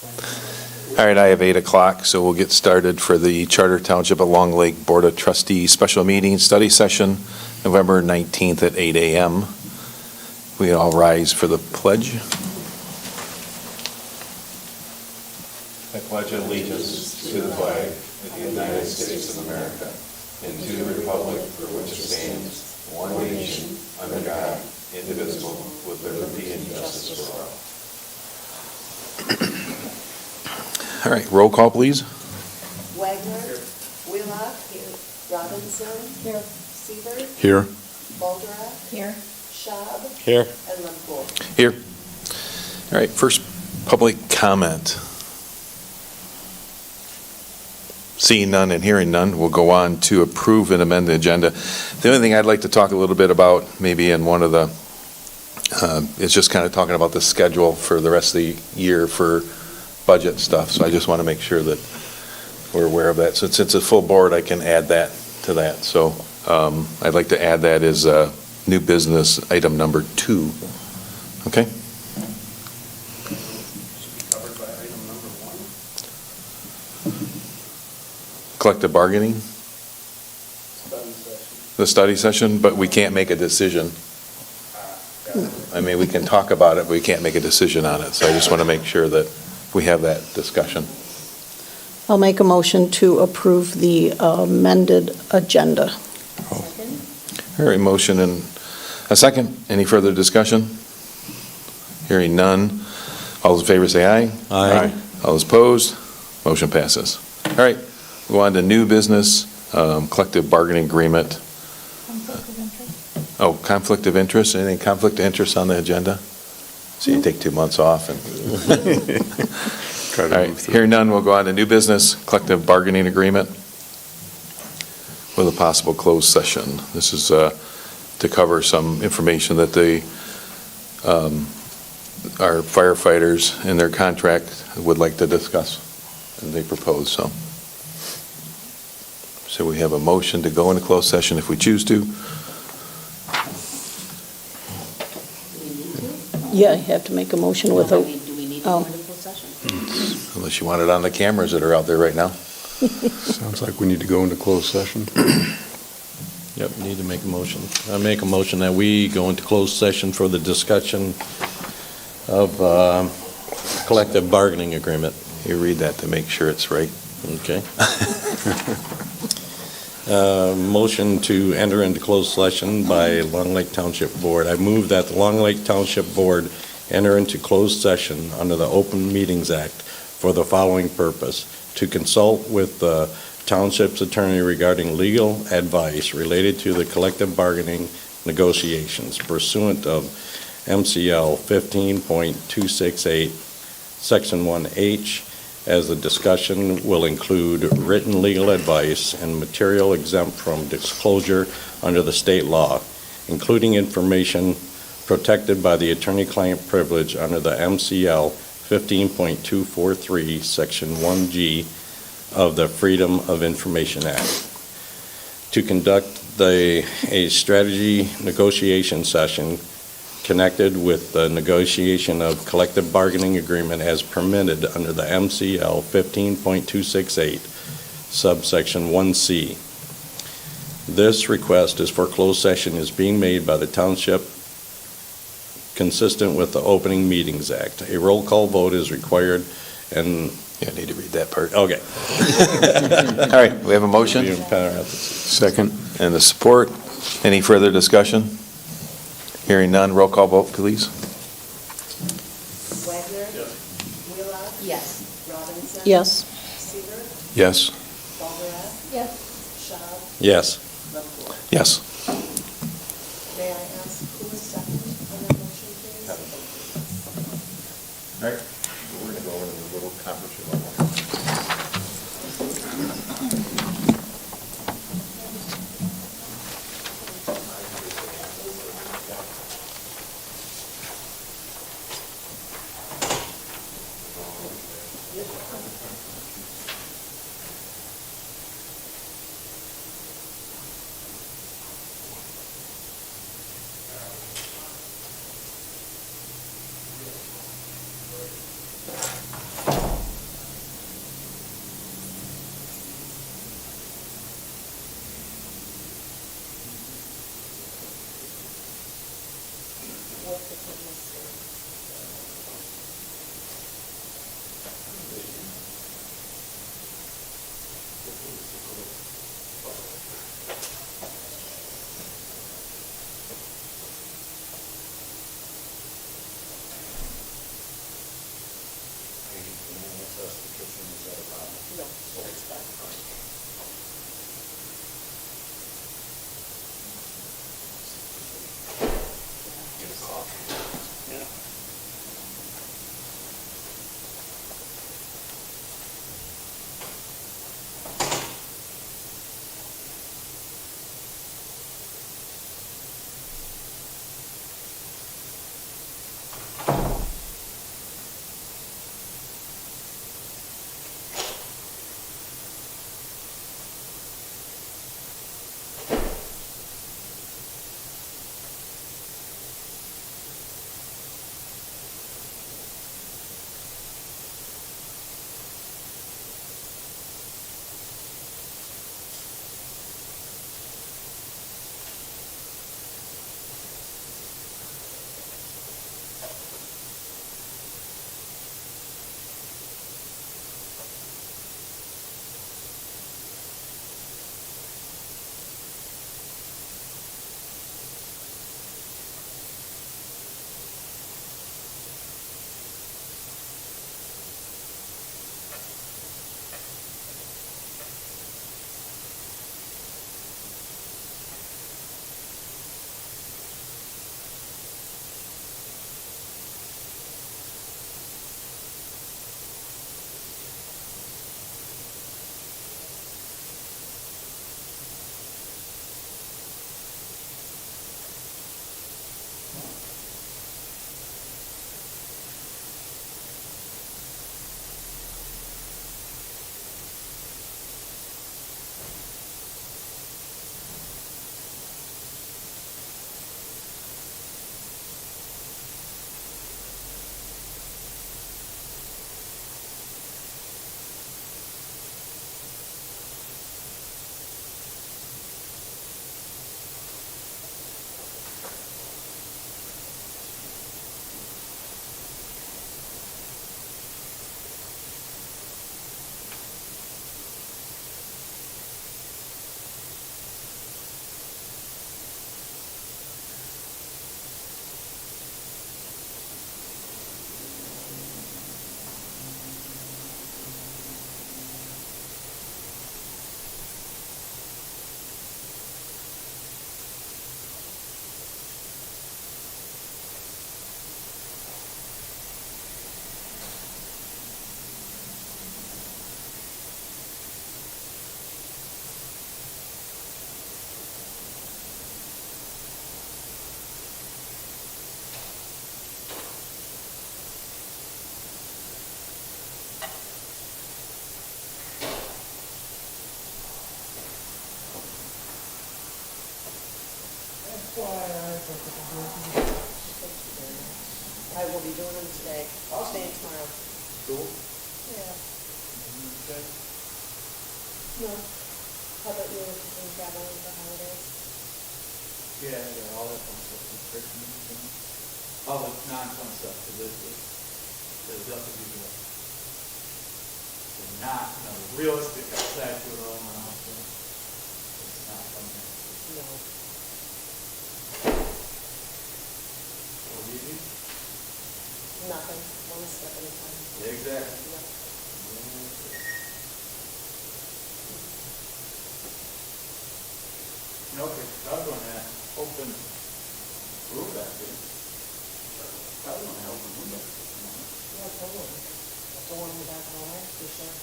All right, I have 8 o'clock, so we'll get started for the Charter Township at Long Lake Board of Trustees Special Meeting Study Session, November 19th at 8 a.m. We all rise for the pledge. I pledge allegiance to the flag of the United States of America and to the republic for which it stands, one nation, under God, indivisible, with liberty and justice for all. All right, roll call, please. Wagner. Here. Wheelock. Here. Robinson. Here. Siebert. Here. Boldra. Here. Schaub. Here. And Lempool. Here. All right, first public comment. Seeing none and hearing none, we'll go on to approve and amend the agenda. The only thing I'd like to talk a little bit about, maybe in one of the, is just kind of talking about the schedule for the rest of the year for budget stuff. So I just want to make sure that we're aware of that. So since it's a full board, I can add that to that. So I'd like to add that as new business item number 2. Okay? Covered by item number 1. Collective bargaining, the study session, but we can't make a decision. I mean, we can talk about it, but we can't make a decision on it. So I just want to make sure that we have that discussion. I'll make a motion to approve the amended agenda. Second. All right, motion and a second. Any further discussion? Hearing none. All those in favor say aye. Aye. All those opposed? Motion passes. All right, go on to new business, collective bargaining agreement. Oh, conflict of interest. Anything conflict of interest on the agenda? So you take 2 months off and. All right, hearing none, we'll go on to new business, collective bargaining agreement with a possible closed session. This is to cover some information that our firefighters in their contract would like to discuss, and they propose, so. So we have a motion to go into closed session if we choose to. Yeah, you have to make a motion with a, Do we need to oh. go into closed session? Unless you want it on the cameras that are out there right now. Sounds like we need to go into closed session. Yep, need to make a motion. I make a motion that we go into closed session for the discussion of collective bargaining agreement. You read that to make sure it's right. Okay. Motion to enter into closed session by Long Lake Township Board. I move that the Long Lake Township Board enter into closed session under the Open Meetings Act for the following purpose: to consult with the Township's attorney regarding legal advice related to the collective bargaining negotiations pursuant of MCL 15.268, Section 1H, as the discussion will include written legal advice and material exempt from disclosure under the state law, including information protected by the attorney-client privilege under the MCL 15.243, Section 1G of the Freedom of Information Act. To conduct a strategy negotiation session connected with the negotiation of collective bargaining agreement as permitted under the MCL 15.268, subsection 1C. This request is for closed session is being made by the Township consistent with the Opening Meetings Act. A roll call vote is required and... Yeah, I need to read that part. Okay. All right, we have a motion Second. and the support. Any further discussion? Hearing none, roll call vote, please. Wagner. Yes. Wheelock. Yes. Robinson. yes. Siebert. Yes. Boldra. Yes. Schaub. Yes. Lempool. Yes. May I ask who was second on that motion, please? All right, we're going to go over the little conference room. I will be doing them today. I'll stay tomorrow. Cool. Yeah. Okay. No. How about you, if you can travel over the holidays? Yeah, all that fun stuff, the Christmas and all the non-fun stuff, because there's nothing to do with it. Not, realistic outside to it all, so it's not fun. No. What do you do? Nothing. One step at a time. Yeah, exactly. No. No, because I was going to open room back there. I was going to open room back there. Yeah, totally. The one in the back hallway, for sure.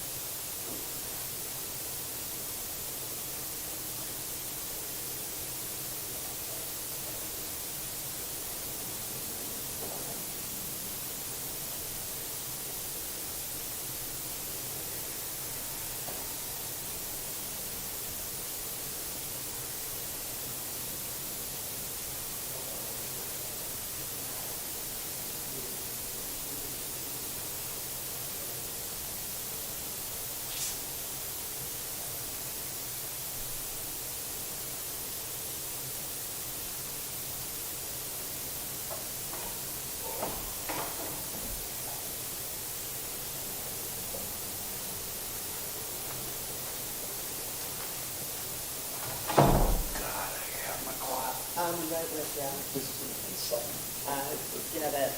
I'm right with you. Get it.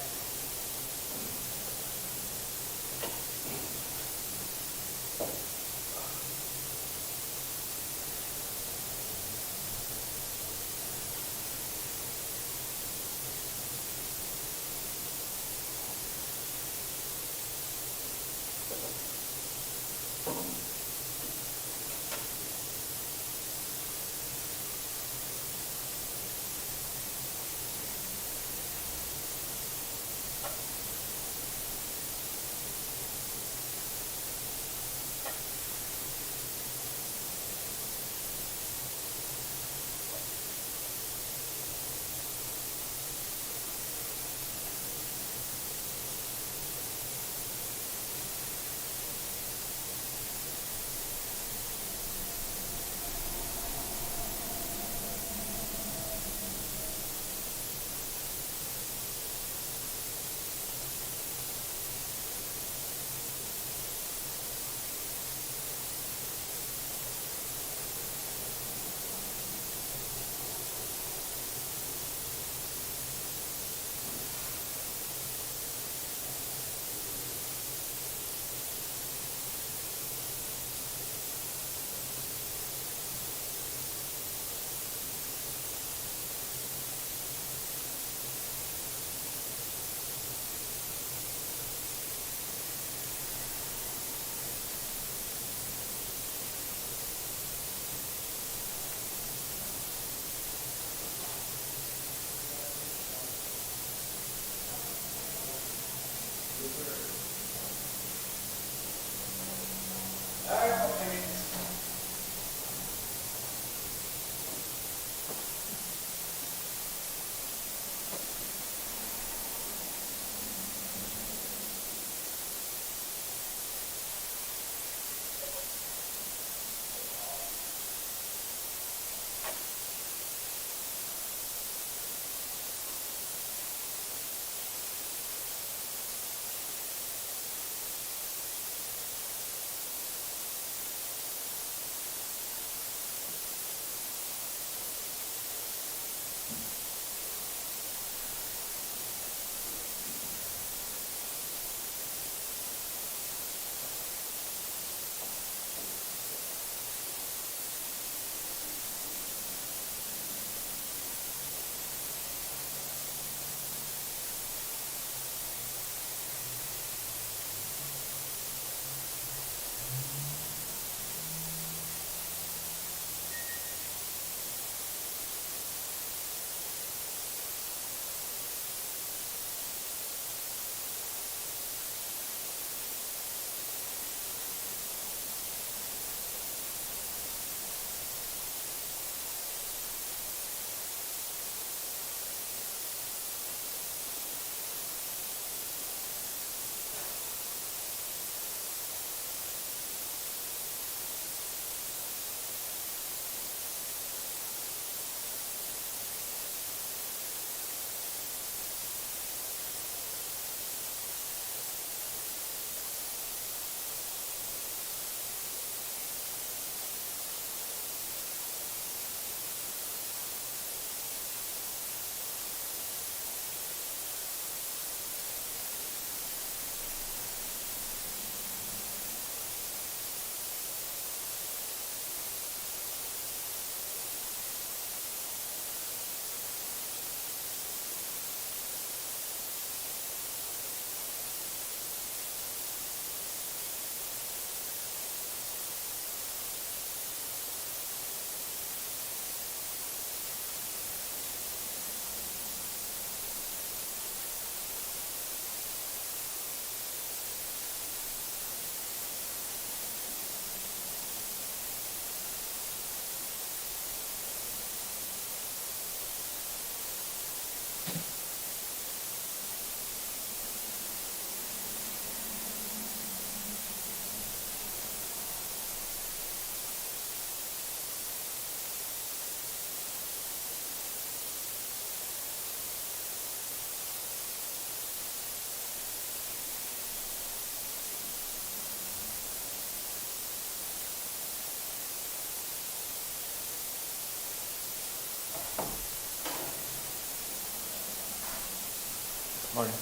Morning.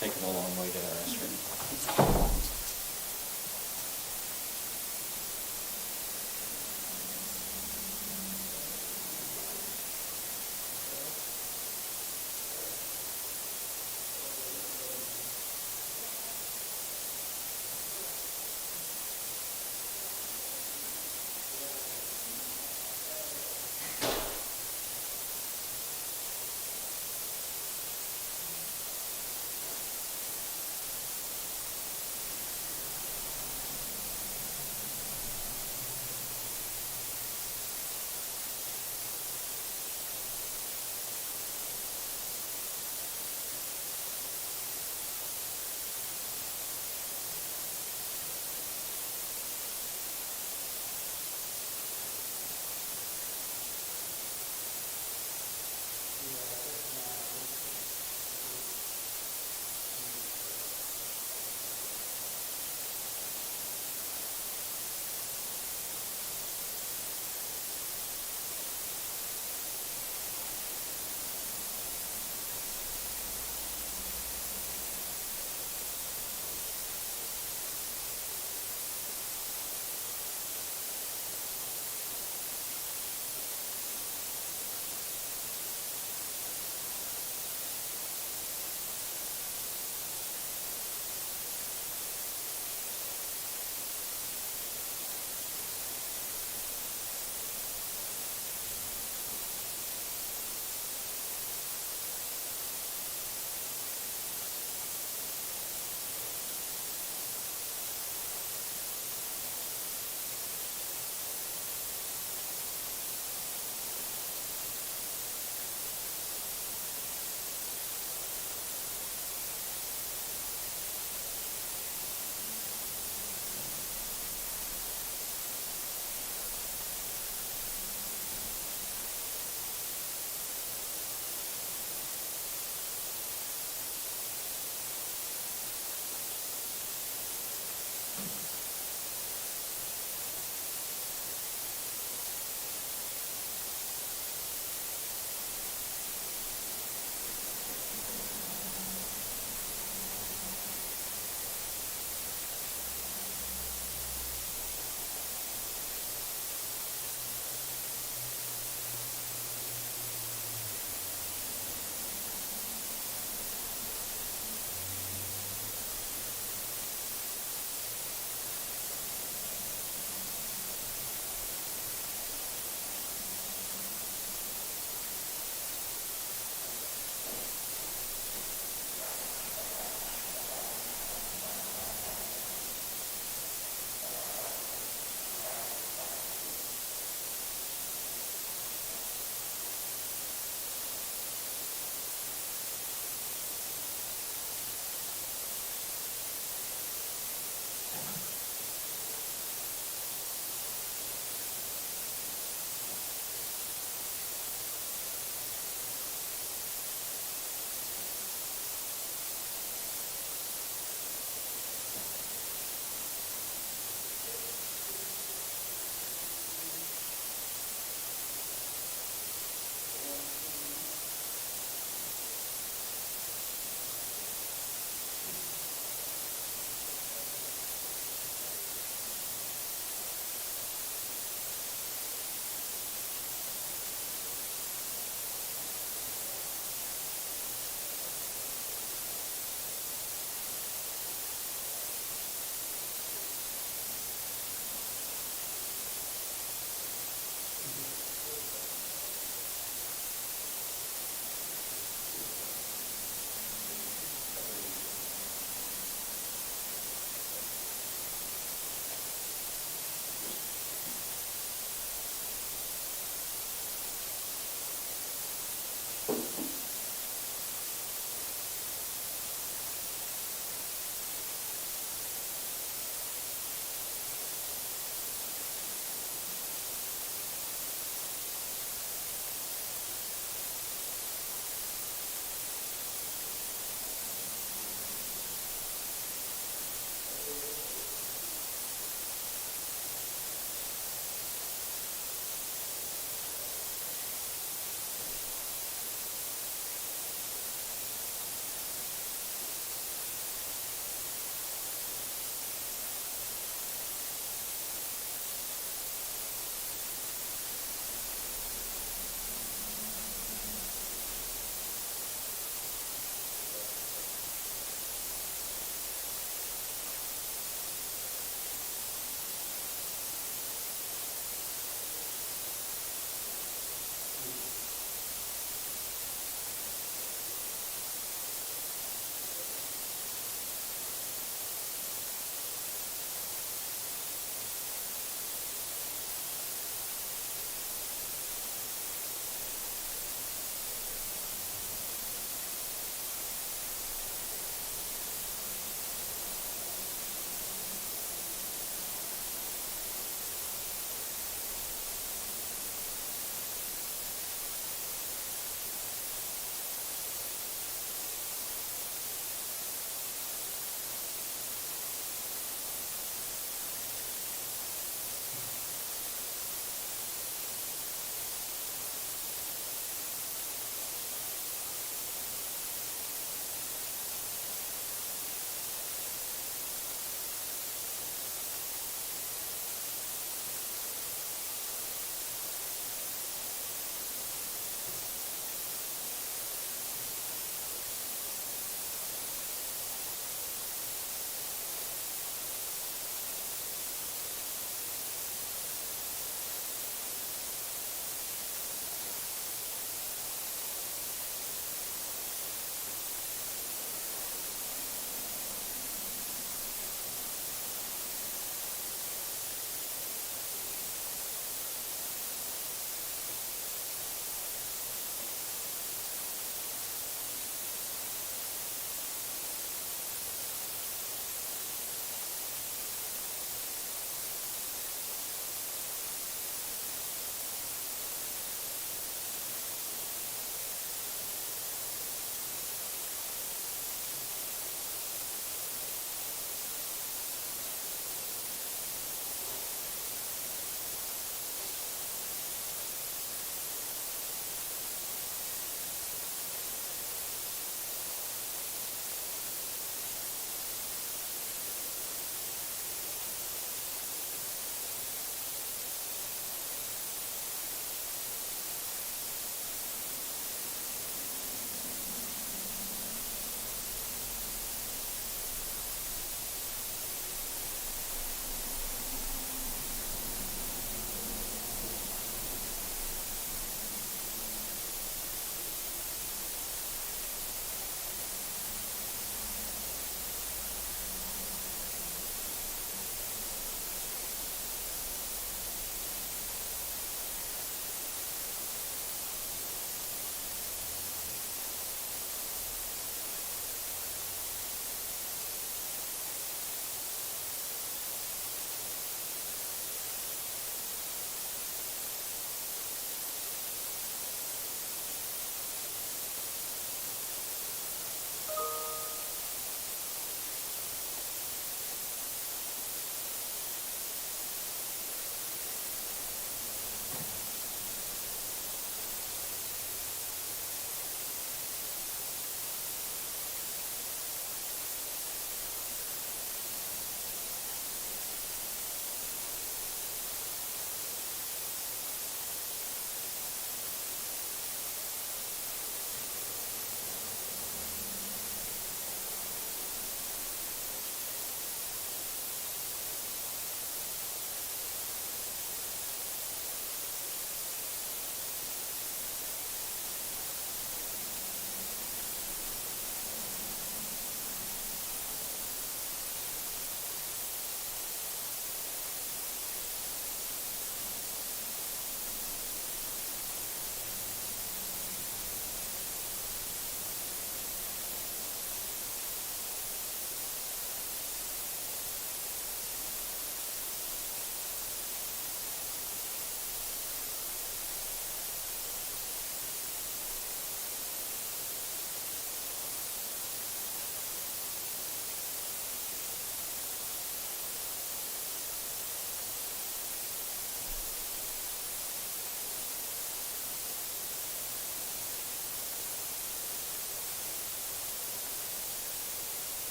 Taking a long way to the restroom.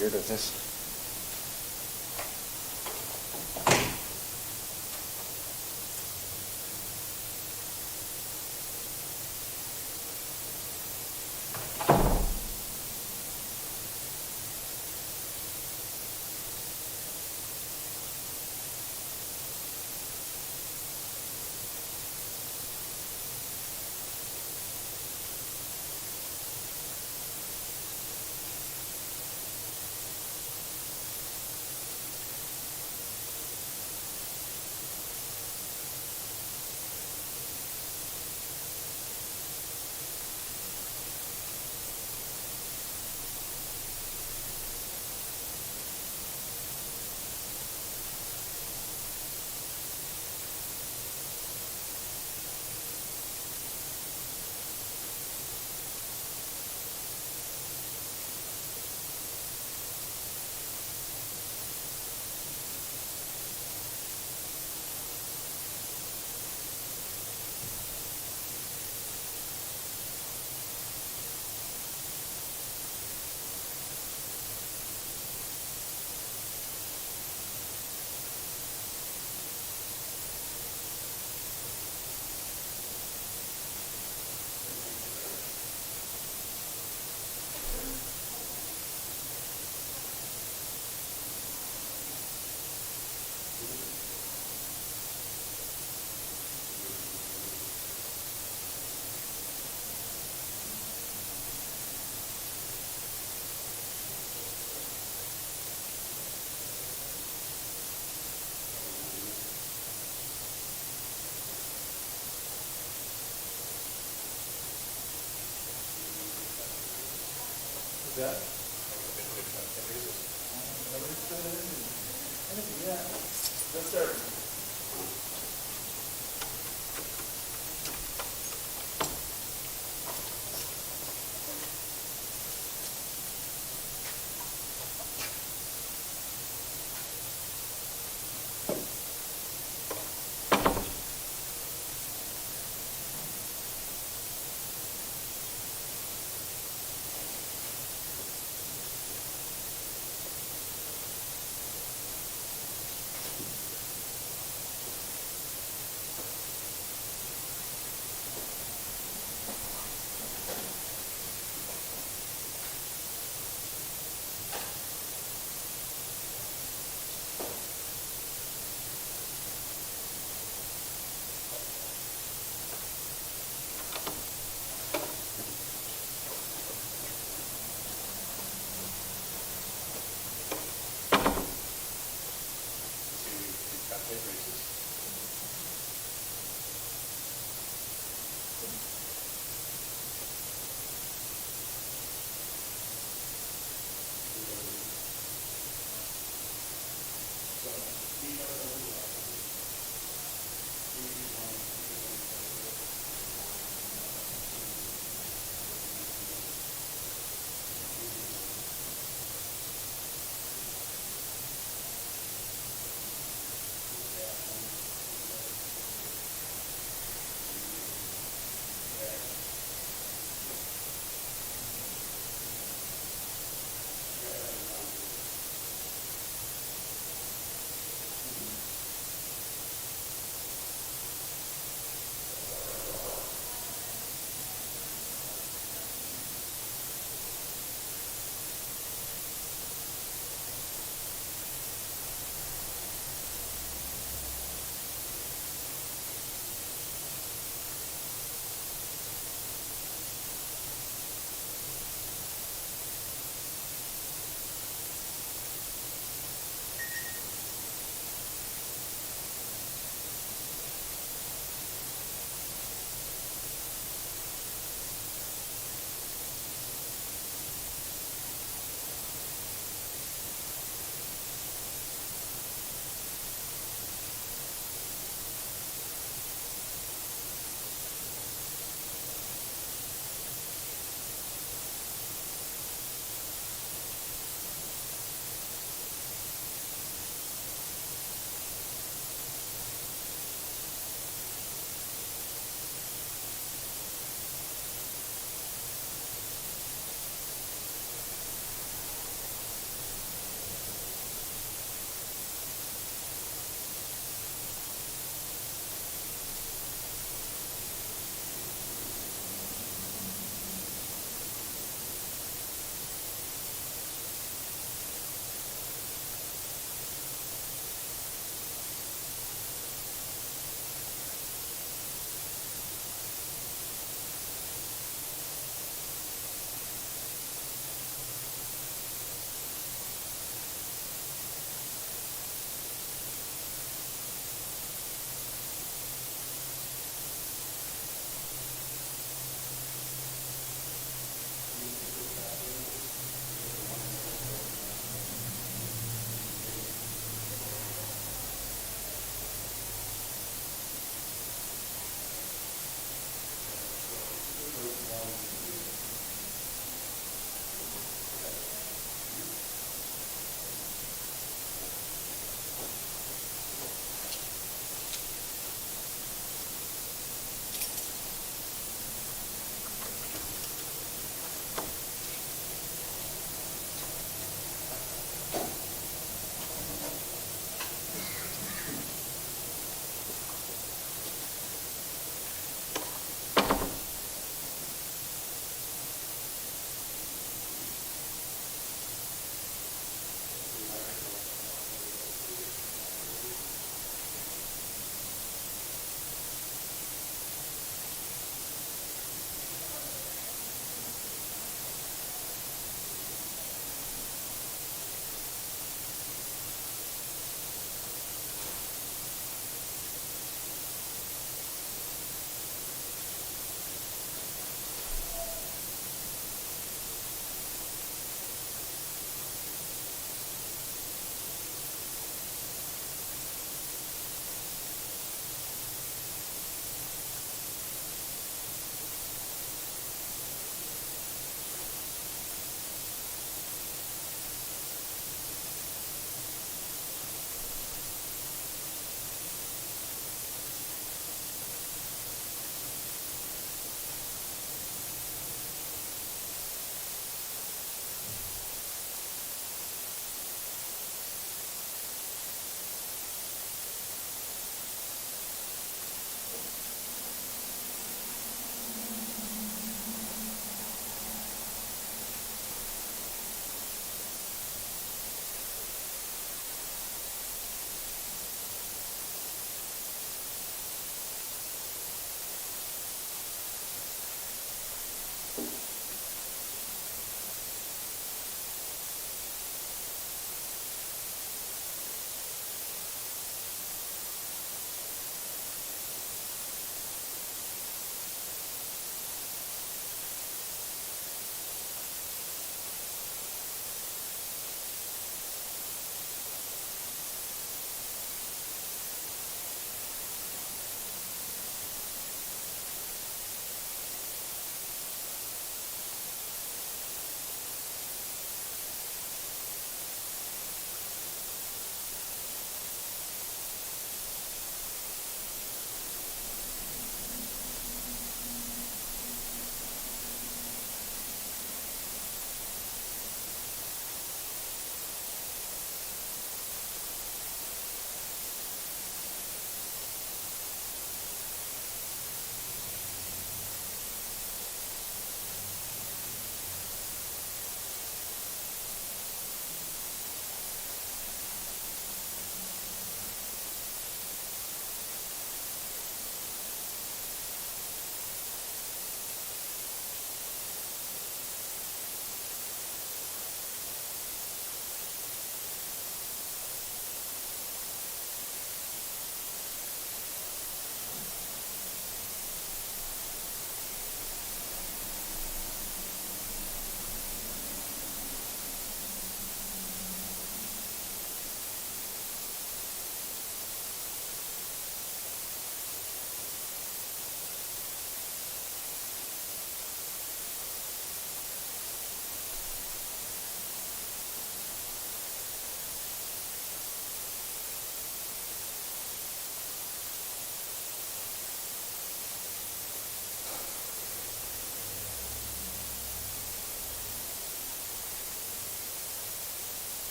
weird of this.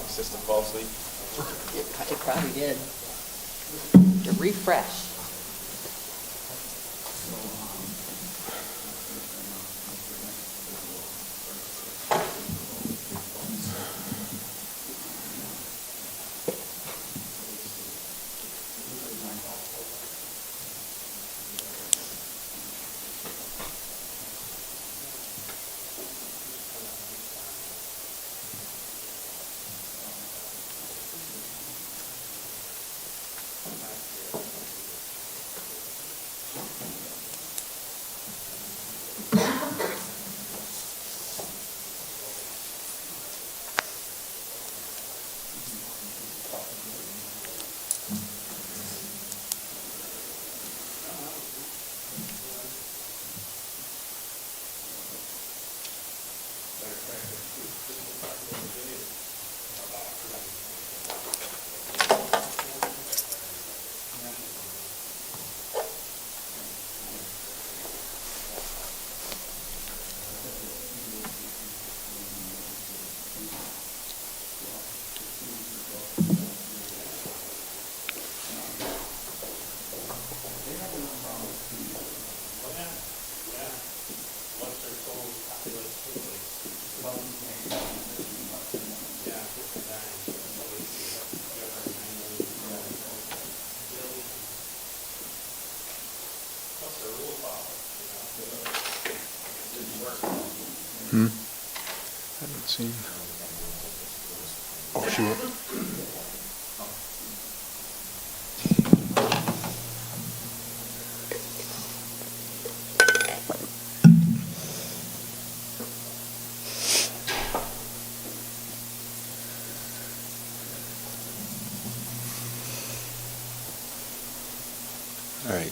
System fall asleep. It probably did. To refresh. Haven't seen. Oh, sure. All right.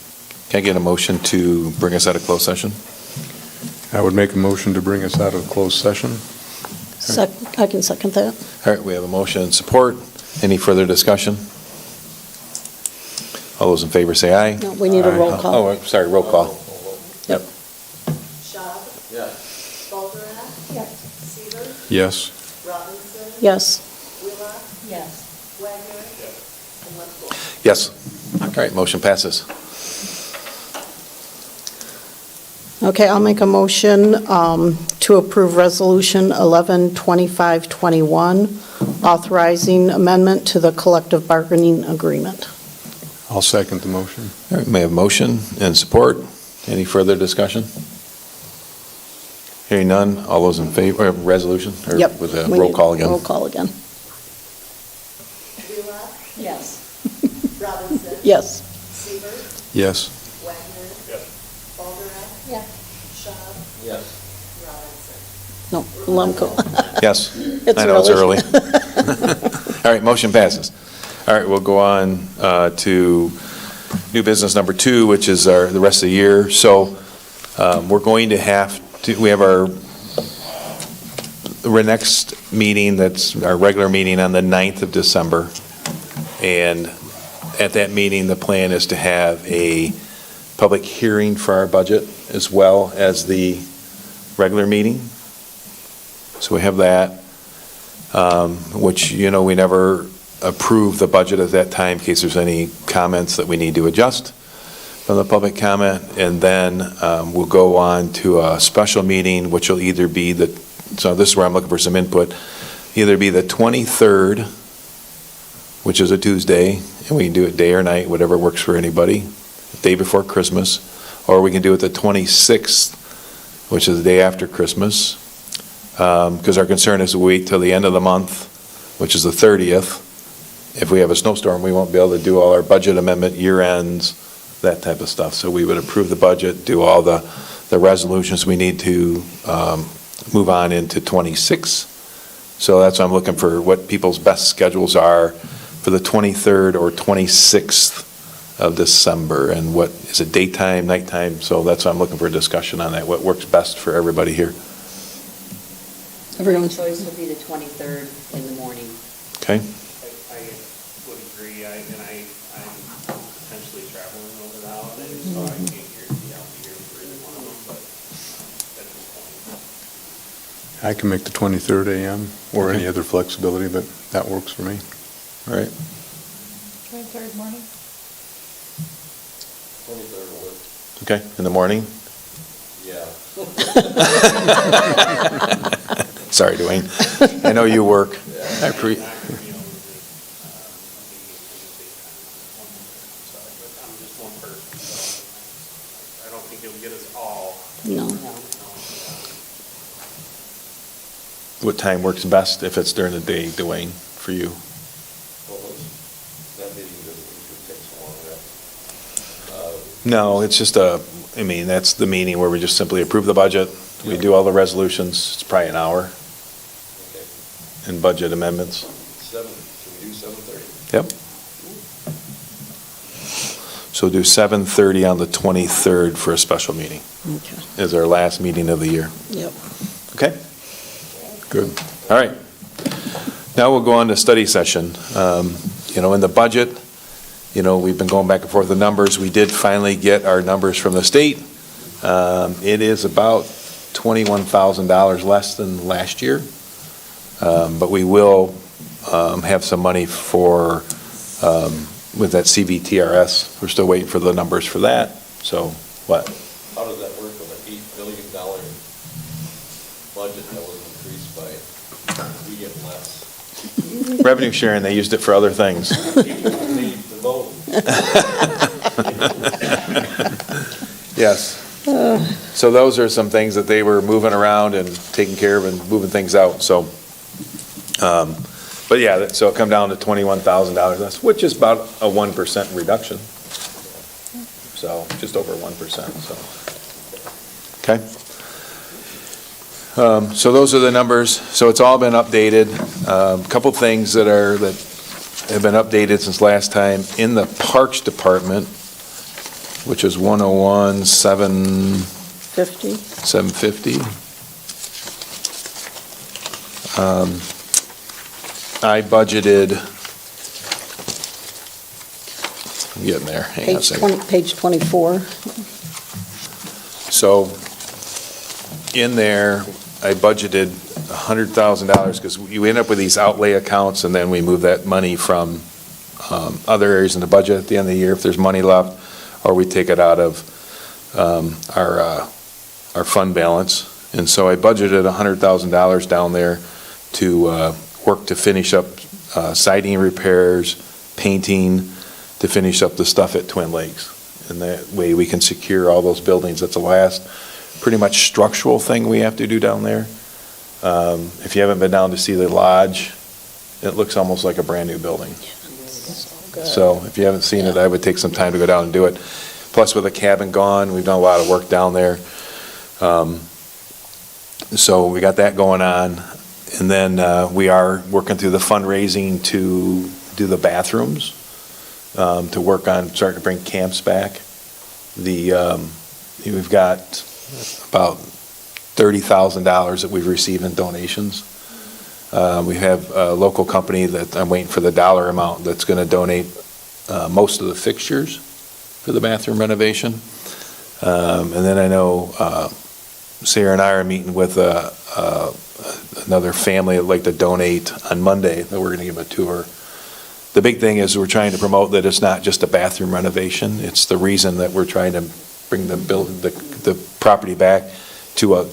Can I get a motion to bring us out of closed session? I would make a motion to bring us out of closed session. I can second that. All right, we have a motion and support. Any further discussion? All those in favor say aye. No, we need a roll call. Oh, sorry, roll call. Yep. Schaub. Yes. Balderack. Yes. Seaver. Yes. Robinson. Yes. Wheelock. Yes. Wagner. And Lefkow. Yes. All right, motion passes. Okay, I'll make a motion to approve Resolution 112521, authorizing amendment to the collective bargaining agreement. I'll second the motion. All right, may I have motion and support. Any further discussion? Hearing none, all those in favor, resolution? Or Yep. with a we roll need call again? Roll call again. Wheelock. Yes. Robinson. Yes. Seaver. Yes. Wagner. Balderack. Yes. Schaub. Yes. Robinson. No, Lemko. Yes. It's I know it's early. All right, motion passes. All right, we'll go on to new business number 2, which is the rest of the year. So we're going to have to, we have our next meeting, that's our regular meeting on the 9th of December. And at that meeting, the plan is to have a public hearing for our budget as well as the regular meeting. So we have that, which, you know, we never approve the budget at that time in case there's any comments that we need to adjust from the public comment. And then we'll go on to a special meeting, which will either be so this is where I'm looking for some input, either be the 23rd, which is a Tuesday, and we can do it day or night, whatever works for anybody, the day before Christmas, or we can do it the 26th, which is the day after Christmas, because our concern is to wait till the end of the month, which is the 30th. If we have a snowstorm, we won't be able to do all our budget amendment, year ends, that type of stuff. So we would approve the budget, do all the resolutions we need to move on into 26. So that's why I'm looking for what people's best schedules are for the 23rd or 26th of December, and what, is it daytime, nighttime? So that's why I'm looking for a discussion on that, what works best for everybody here, My Everyone's, choice would be the 23rd in the morning. okay? I would agree, I'm potentially traveling over the holidays, so I can't guarantee I'll be here for either one of them, but at this point. I can make the 23rd AM or any Okay. other flexibility, but that works for me. All right, 23rd morning? 23rd will work. okay, in the morning? Yeah. Sorry, Dwayne. I know you work. I I'm pre, not gonna be able to do, sorry, but I'm just one person, so I don't think it'll get us all. no. what time works best if it's during the day, Dwayne, for you? That meeting doesn't usually take so long, right? No, it's just that's the meeting where we just simply approve the budget, we do all the resolutions, it's probably an hour, Okay. and budget amendments. 7, can we do 7:30? Yep. So do 7:30 on the 23rd for a special meeting, Okay, is our last meeting of the year. yep. Okay? Good. All right. Now we'll go on to study session. In the budget, we've been going back and forth with the numbers. We did finally get our numbers from the state. It is about $21,000 less than last year. But we will have some money for, with that CVTRS. We're still waiting for the numbers for that. So, what? How does that work with an $8 billion budget that was increased by, we get less? Revenue sharing, they used it for other things. People need to vote. Yes. So those are some things that they were moving around and taking care of and moving things out, so. But yeah, so it come down to $21,000 less, which is about a 1% reduction. So, just over 1%, so. Okay. So those are the numbers, so it's all been updated. Couple things that have been updated since last time. In the Parks Department, which is 50? 750. I budgeted, I'm getting there, hang on a second. Page 24. So, in there, I budgeted $100,000, because you end up with these outlay accounts, and then we move that money from other areas in the budget at the end of the year, if there's money left, or we take it out of our fund balance. And so I budgeted $100,000 down there to work to finish up siding repairs, painting, to finish up the stuff at Twin Lakes. And that way we can secure all those buildings. That's the last pretty much structural thing we have to do down there. If you haven't been down to see the lodge, it looks almost like a brand-new building. So if you haven't seen it, I would take some time to go down and do it. Plus, with the cabin gone, we've done a lot of work down there. So we got that going on. And then we are working through the fundraising to do the bathrooms, to work on starting to bring camps back. We've got about $30,000 that we've received in donations. We have a local company that I'm waiting for the dollar amount that's going to donate most of the fixtures for the bathroom renovation. And then I know Sarah and I are meeting with another family that'd like to donate on Monday, that we're going to give a tour. The big thing is we're trying to promote that it's not just a bathroom renovation. It's the reason that we're trying to bring the property back to a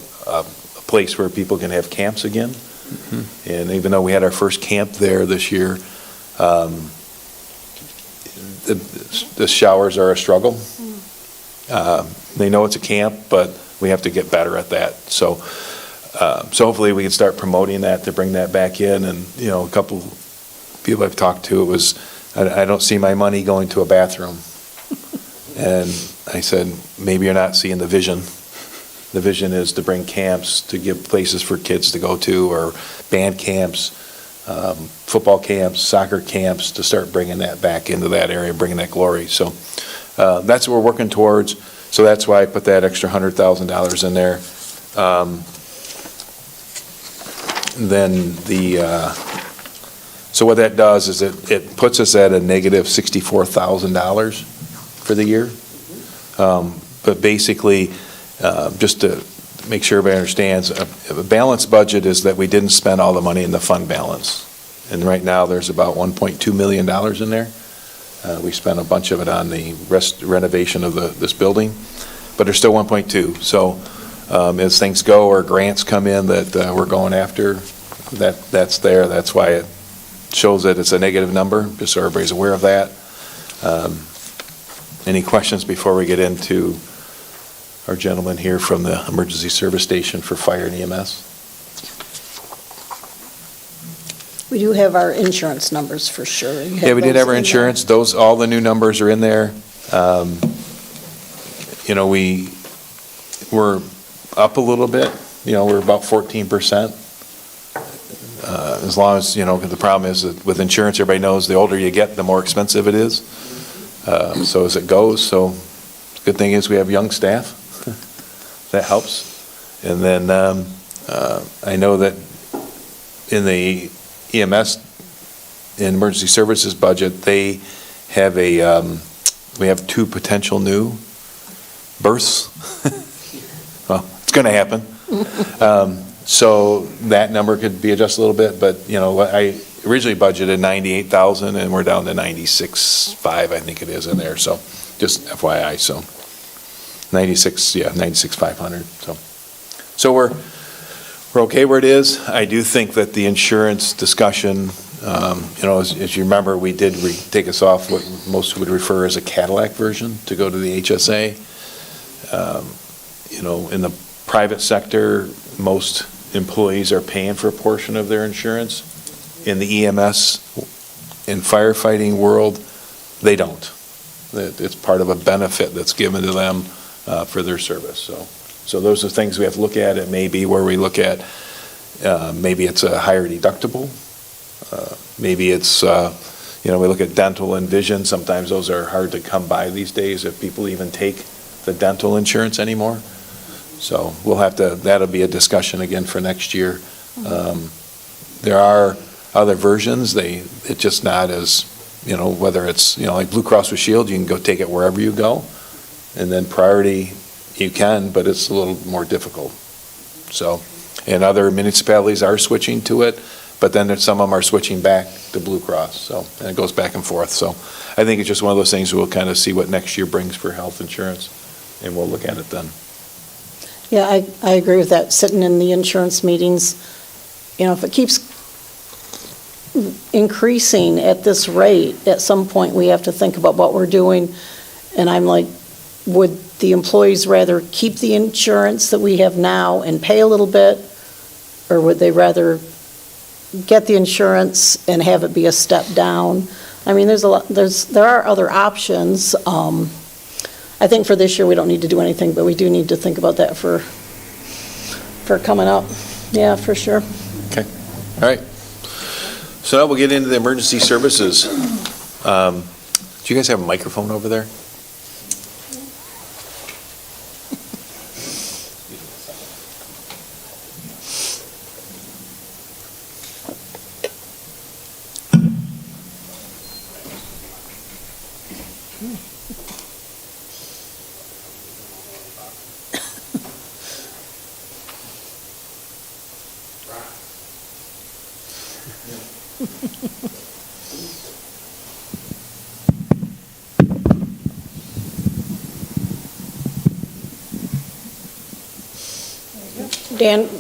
place where people can have camps again. Mm-hmm. And even though we had our first camp there this year, the showers are a struggle. They know it's a camp, but we have to get better at that. So hopefully we can start promoting that to bring that back in. And, a couple people I've talked to, it was, I don't see my money going to a bathroom. And I said, maybe you're not seeing the vision. The vision is to bring camps, to give places for kids to go to, or band camps, football camps, soccer camps, to start bringing that back into that area, bringing that glory. So that's what we're working towards. So that's why I put that extra $100,000 in there. So what that does is it puts us at a negative $64,000 for the year. But basically, just to make sure everybody understands, a balanced budget is that we didn't spend all the money in the fund balance. And right now, there's about $1.2 million in there. We spent a bunch of it on the renovation of this building, but there's still 1.2. So as things go or grants come in that we're going after, that's there. That's why it shows that it's a negative number, just so everybody's aware of that. Any questions before we get into our gentleman here from the Emergency Service Station for Fire and EMS? We do have our insurance numbers for sure. You Yeah, we did those have our in there. insurance. Those, all the new numbers are in there. We're up a little bit. We're about 14%. As long as, the problem is that with insurance, everybody knows the older you get, the more expensive it is. So as it goes, the good thing is we have young staff. That helps. And then I know that in the EMS, in Emergency Services budget, they have we have 2 potential new births. Well, it's going to happen. So that number could be adjusted a little bit, but, I originally budgeted 98,000 and we're down to 96.5, I think it is in there. So just FYI, so 96,500. So we're okay where it is. I do think that the insurance discussion, as you remember, we did take us off what most would refer as a Cadillac version to go to the HSA. In the private sector, most employees are paying for a portion of their insurance. In the EMS and firefighting world, they don't. It's part of a benefit that's given to them for their service. So those are things we have to look at. It may be where we look at, maybe it's a higher deductible. Maybe it's, we look at dental and vision. Sometimes those are hard to come by these days if people even take the dental insurance anymore. So that'll be a discussion again for next year. There are other versions. It's just not as, whether it's, like Blue Cross Blue Shield, you can go take it wherever you go. And then Priority, you can, but it's a little more difficult. So, and other municipalities are switching to it, but then some of them are switching back to Blue Cross. And it goes back and forth. So I think it's just one of those things we'll kind of see what next year brings for health insurance, and we'll look at it then. Yeah, I agree with that. Sitting in the insurance meetings, if it keeps increasing at this rate, at some point we have to think about what we're doing. And I'm like, would the employees rather keep the insurance that we have now and pay a little bit, or would they rather get the insurance and have it be a step down? I mean, there are other options. I think for this year, we don't need to do anything, but we do need to think about that for coming up. Yeah, for sure. Okay, all right. So now we'll get into the emergency services. Do you guys have a microphone over there?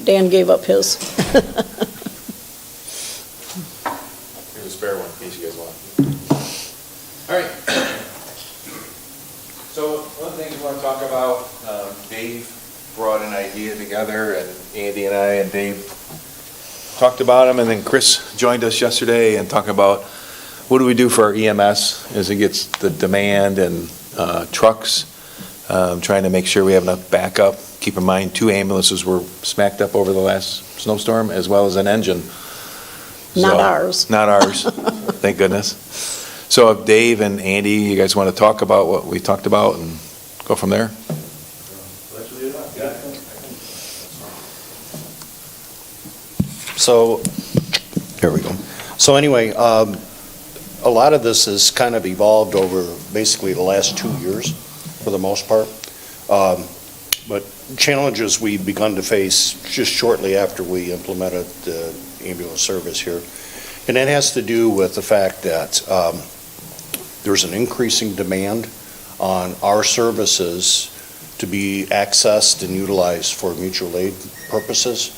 Dan gave up his. Here's a spare one in case you guys want. All right. So one of the things we want to talk about, Dave brought an idea together, and Andy and I and Dave talked about them, and then Chris joined us yesterday and talked about what do we do for our EMS as it gets the demand and trucks, trying to make sure we have enough backup. Keep in mind, 2 ambulances were smacked up over the last snowstorm, as well as an engine. Not So- ours. Not ours, thank goodness. So if Dave and Andy, you guys want to talk about what we talked about and go from there? So, here we go. So anyway, a lot of this has kind of evolved over basically the last 2 years, for the most part. But challenges we've begun to face just shortly after we implemented the ambulance service here. And that has to do with the fact that there's an increasing demand on our services to be accessed and utilized for mutual aid purposes,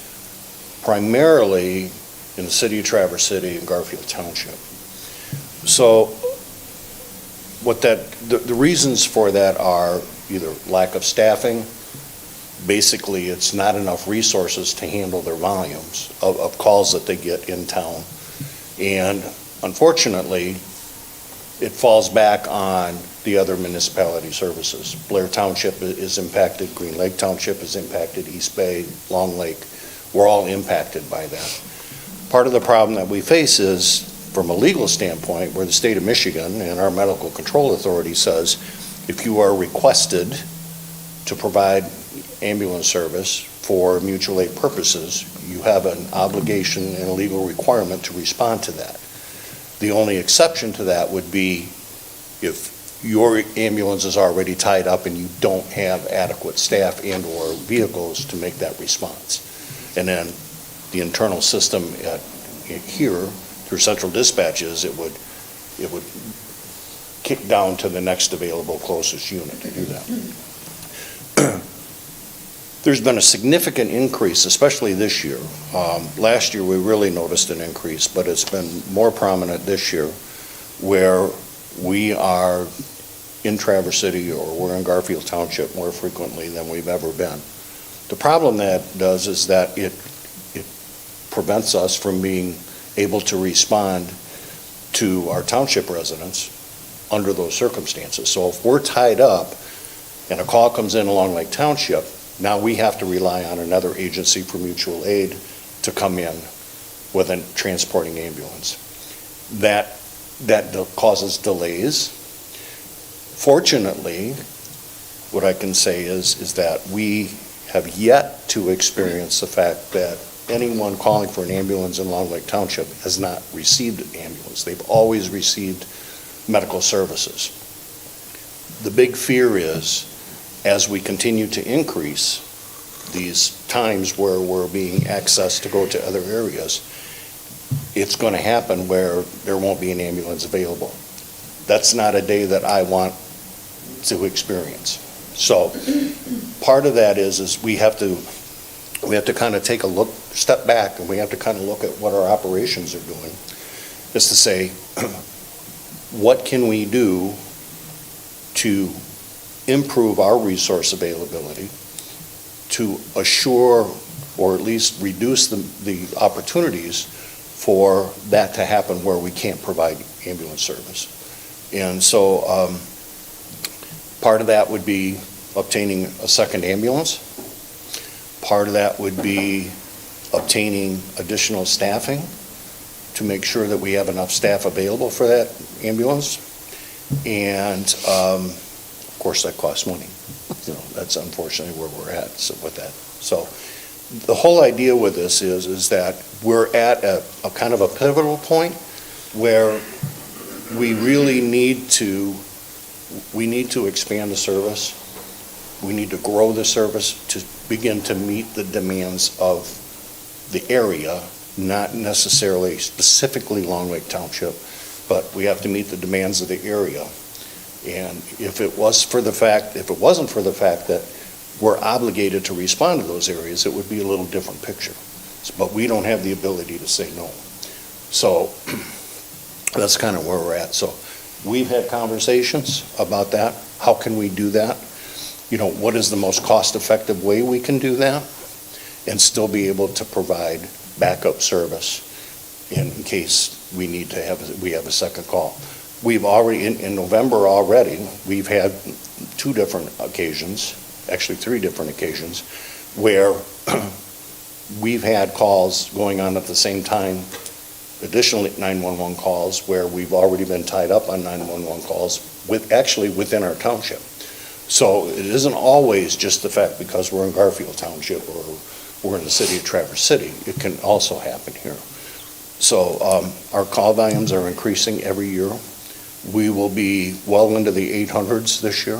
primarily in the city of Traverse City and Garfield Township. So the reasons for that are either lack of staffing, basically it's not enough resources to handle their volumes of calls that they get in town. And unfortunately, it falls back on the other municipality services. Blair Township is impacted, Green Lake Township is impacted, East Bay, Long Lake, we're all impacted by that. Part of the problem that we face is, from a legal standpoint, where the state of Michigan and our medical control authority says, if you are requested to provide ambulance service for mutual aid purposes, you have an obligation and a legal requirement to respond to that. The only exception to that would be if your ambulance is already tied up and you don't have adequate staff and/or vehicles to make that response. And then the internal system here, through central dispatches, it would kick down to the next available closest unit to do that. There's been a significant increase, especially this year. Last year, we really noticed an increase, but it's been more prominent this year, where we are in Traverse City or we're in Garfield Township more frequently than we've ever been. The problem that does is that it prevents us from being able to respond to our township residents under those circumstances. So if we're tied up and a call comes in along Lake Township, now we have to rely on another agency for mutual aid to come in with a transporting ambulance. That causes delays. Fortunately, what I can say is that we have yet to experience the fact that anyone calling for an ambulance in Long Lake Township has not received an ambulance. They've always received medical services. The big fear is, as we continue to increase these times where we're being accessed to go to other areas, it's going to happen where there won't be an ambulance available. That's not a day that I want to experience. So part of that is we have to kind of take a look, step back, and we have to kind of look at what our operations are doing, is to say, what can we do to improve our resource availability to assure or at least reduce the opportunities for that to happen where we can't provide ambulance service. And so part of that would be obtaining a second ambulance. Part of that would be obtaining additional staffing to make sure that we have enough staff available for that ambulance. And of course, that costs money. You know, that's unfortunately where we're at with that. So the whole idea with this is that we're at a kind of a pivotal point where we really need to expand the service. We need to grow the service to begin to meet the demands of the area, not necessarily specifically Long Lake Township, but we have to meet the demands of the area. And if it wasn't for the fact that we're obligated to respond to those areas, it would be a little different picture. But we don't have the ability to say no. So that's kind of where we're at. So we've had conversations about that. How can we do that? You know, what is the most cost-effective way we can do that and still be able to provide backup service in case we need to have a second call. We've already, in November already, we've had 2 different occasions, actually 3 different occasions, where we've had calls going on at the same time additional 911 calls where we've already been tied up on 911 calls actually within our township. So it isn't always just the fact because we're in Garfield Township or we're in the city of Traverse City. It can also happen here. So our call volumes are increasing every year. We will be well into the 800s this year,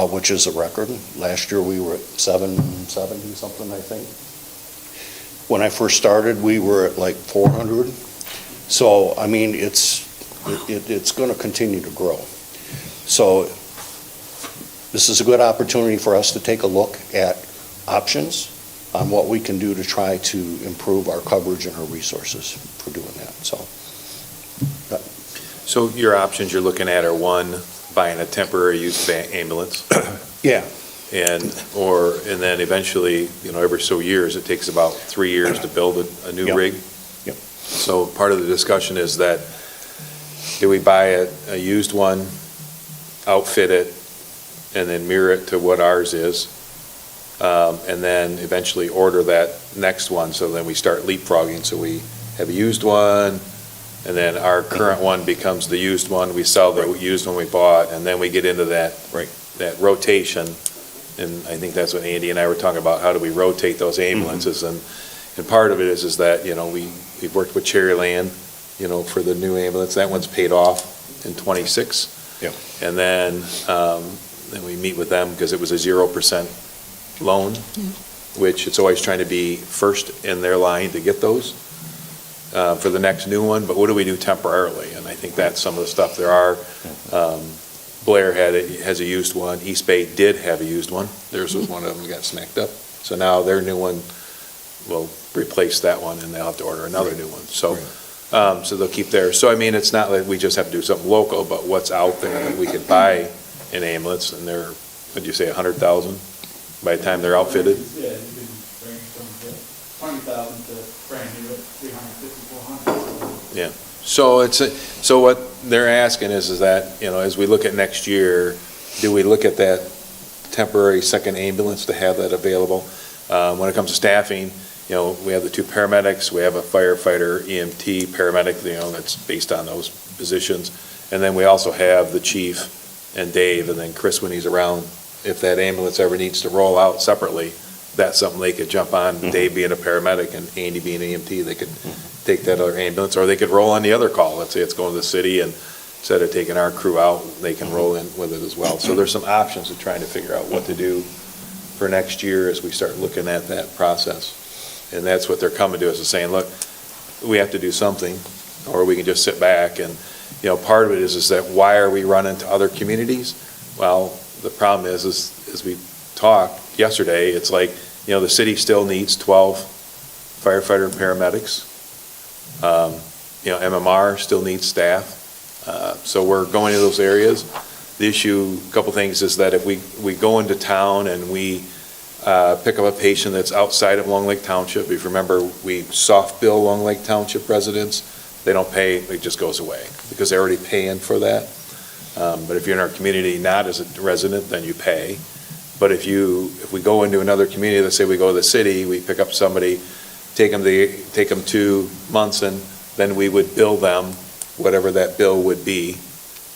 which is a record. Last year we were at 770 something, I think. When I first started, we were at like 400. So, I mean, it's going to continue to grow. So this is a good opportunity for us to take a look at options on what we can do to try to improve our coverage and our resources for doing that. So your options you're looking at are, one, buying a temporary use ambulance. Yeah. And then eventually, every so years, it takes about 3 years to build a new Yep. rig. Yep. So part of the discussion is that, do we buy a used one, outfit it, and then mirror it to what ours is? And then eventually order that next one, so then we start leapfrogging. So we have a used one, and then our current one becomes the used one. We sell the used one we bought, and then we get into that rotation. And I think that's what Andy and I were talking about. How do we rotate those ambulances? And part of it is that, we've worked with Cherryland, for the new ambulance. That one's paid off in '26. Yep. And then we meet with them because it was a 0% loan, which it's always trying to be first in their line to get those for the next new one. But what do we do temporarily? And I think that's some of the stuff. There are, Blair has a used one. East Bay did have a used one. Theirs was one of them got smacked up. So now their new one will replace that one, and they'll have to order another new one. So, so they'll keep theirs. So, I mean, it's not like we just have to do something local, but what's out there that we could buy an ambulance, and they're, what'd you say, 100,000 by the time they're outfitted? Yeah, you can range from 20,000 to brand new at 350, 400. Yeah. So so what they're asking is that, as we look at next year, do we look at that temporary second ambulance to have that available? When it comes to staffing, we have the 2 paramedics, we have a firefighter, EMT, paramedic, that's based on those positions. And then we also have the chief and Dave, and then Chris when he's around. If that ambulance ever needs to roll out separately, that's something they could jump on. Dave being a paramedic and Andy being an EMT, they could take that other ambulance, or they could roll on the other call. Let's say it's going to the city, and instead of taking our crew out, they can roll in with it as well. So there's some options of trying to figure out what to do for next year as we start looking at that process. And that's what they're coming to us, is saying, look, we have to do something, or we can just sit back. And, part of it is that why are we running to other communities? Well, the problem is as we talked yesterday, it's like, the city still needs 12 firefighter and paramedics. MMR still needs staff. So we're going to those areas. The issue, a couple things, is that if we go into town and we pick up a patient that's outside of Long Lake Township, if you remember, we soft bill Long Lake Township residents. They don't pay, it just goes away because they're already paying for that. But if you're in our community not as a resident, then you pay. But if we go into another community, let's say we go to the city, we pick up somebody, take them 2 months, and then we would bill them whatever that bill would be.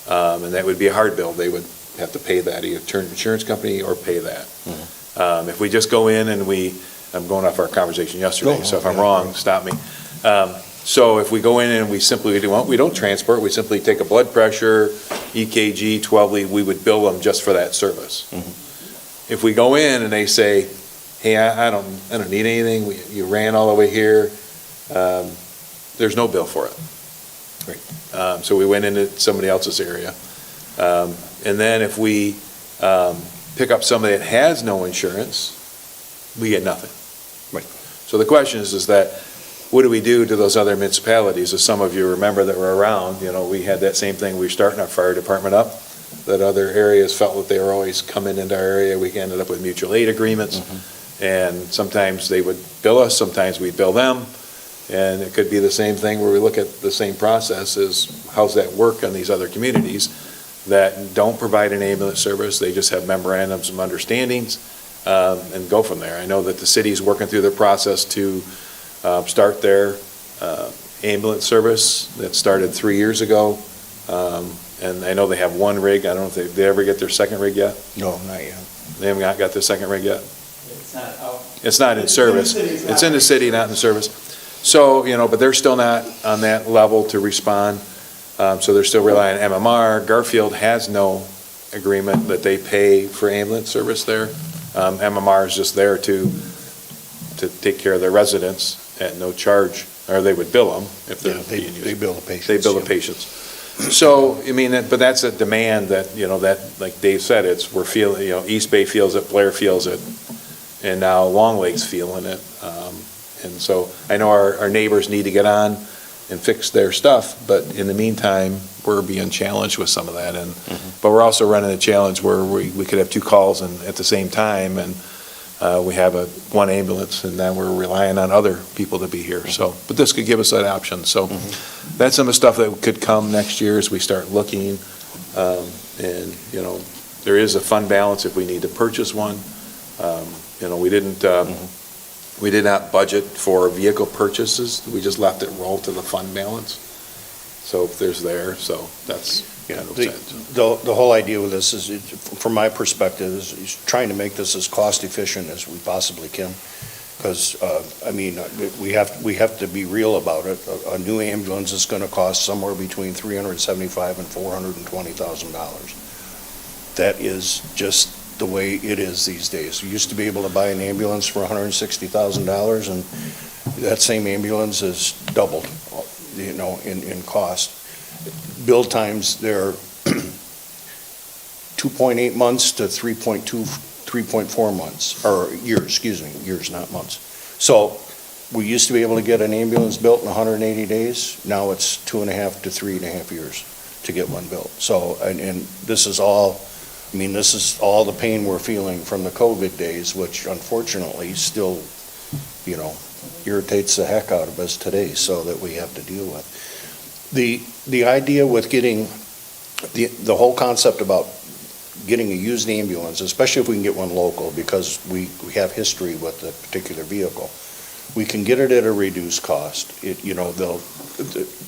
And that would be a hard bill. They would have to pay that, either turn insurance company or pay that. If we just go in and I'm going off our conversation yesterday, so if I'm wrong, stop me. So if we go in and we don't transport, we simply take a blood pressure, EKG, 12 lead, we would bill them just for that service. If we go in and they say, hey, I don't need anything, you ran all the way here, there's no bill for it. So we went into somebody else's area. And then if we pick up somebody that has no insurance, we get nothing. Right. So the question is that, what do we do to those other municipalities? As some of you remember that were around, we had that same thing. We were starting our fire department up, that other areas felt that they were always coming into our area. We ended up with mutual aid agreements. And sometimes they would bill us, sometimes we'd bill them. And it could be the same thing where we look at the same process as how's that work on these other communities that don't provide an ambulance service. They just have memorandums of understandings and go from there. I know that the city's working through their process to start their ambulance service that started 3 years ago. And I know they have one rig. I don't know if they ever get their second rig yet? No, not yet. They haven't got their second rig yet? It's not out. It's not in It's in the service. city, it's not It's in the in city, not in service. So, but they're still not on that level to respond. So they're still relying on MMR. Garfield has no agreement that they pay for ambulance service there. MMR is just there to take care of their residents at no charge, or they would bill them if they're Yeah, being used. they bill the patients. They bill the yeah. patients. So, but that's a demand that, that, like Dave said, we're feeling, East Bay feels it, Blair feels it, and now Long Lake's feeling it. And so I know our neighbors need to get on and fix their stuff, but in the meantime, we're being challenged with some of that. But we're also running a challenge where we could have two calls at the same time, and we have one ambulance, and then we're relying on other people to be here. So, but this could give us that option. So that's some of the stuff that could come next year as we start looking. And, there is a fund balance if we need to purchase one. We did not budget for vehicle purchases. We just left it roll to the fund balance. So if there's so that's Yeah, kind of the, it. the whole idea with this is, from my perspective, is trying to make this as cost efficient as we possibly can. Because, we have to be real about it. A new ambulance is going to cost somewhere between $375,000 and $420,000. That is just the way it is these days. We used to be able to buy an ambulance for $160,000, and that same ambulance has doubled, in cost. Build times, they're 2.8 months to 3.4 months, or years, years, not months. So we used to be able to get an ambulance built in 180 days. Now it's 2.5 to 3.5 years to get one built. So, and this is all the pain we're feeling from the COVID days, which unfortunately still, irritates the heck out of us today, so that we have to deal with. The idea with getting, the whole concept about getting a used ambulance, especially if we can get one local, because we have history with the particular vehicle, we can get it at a reduced cost. The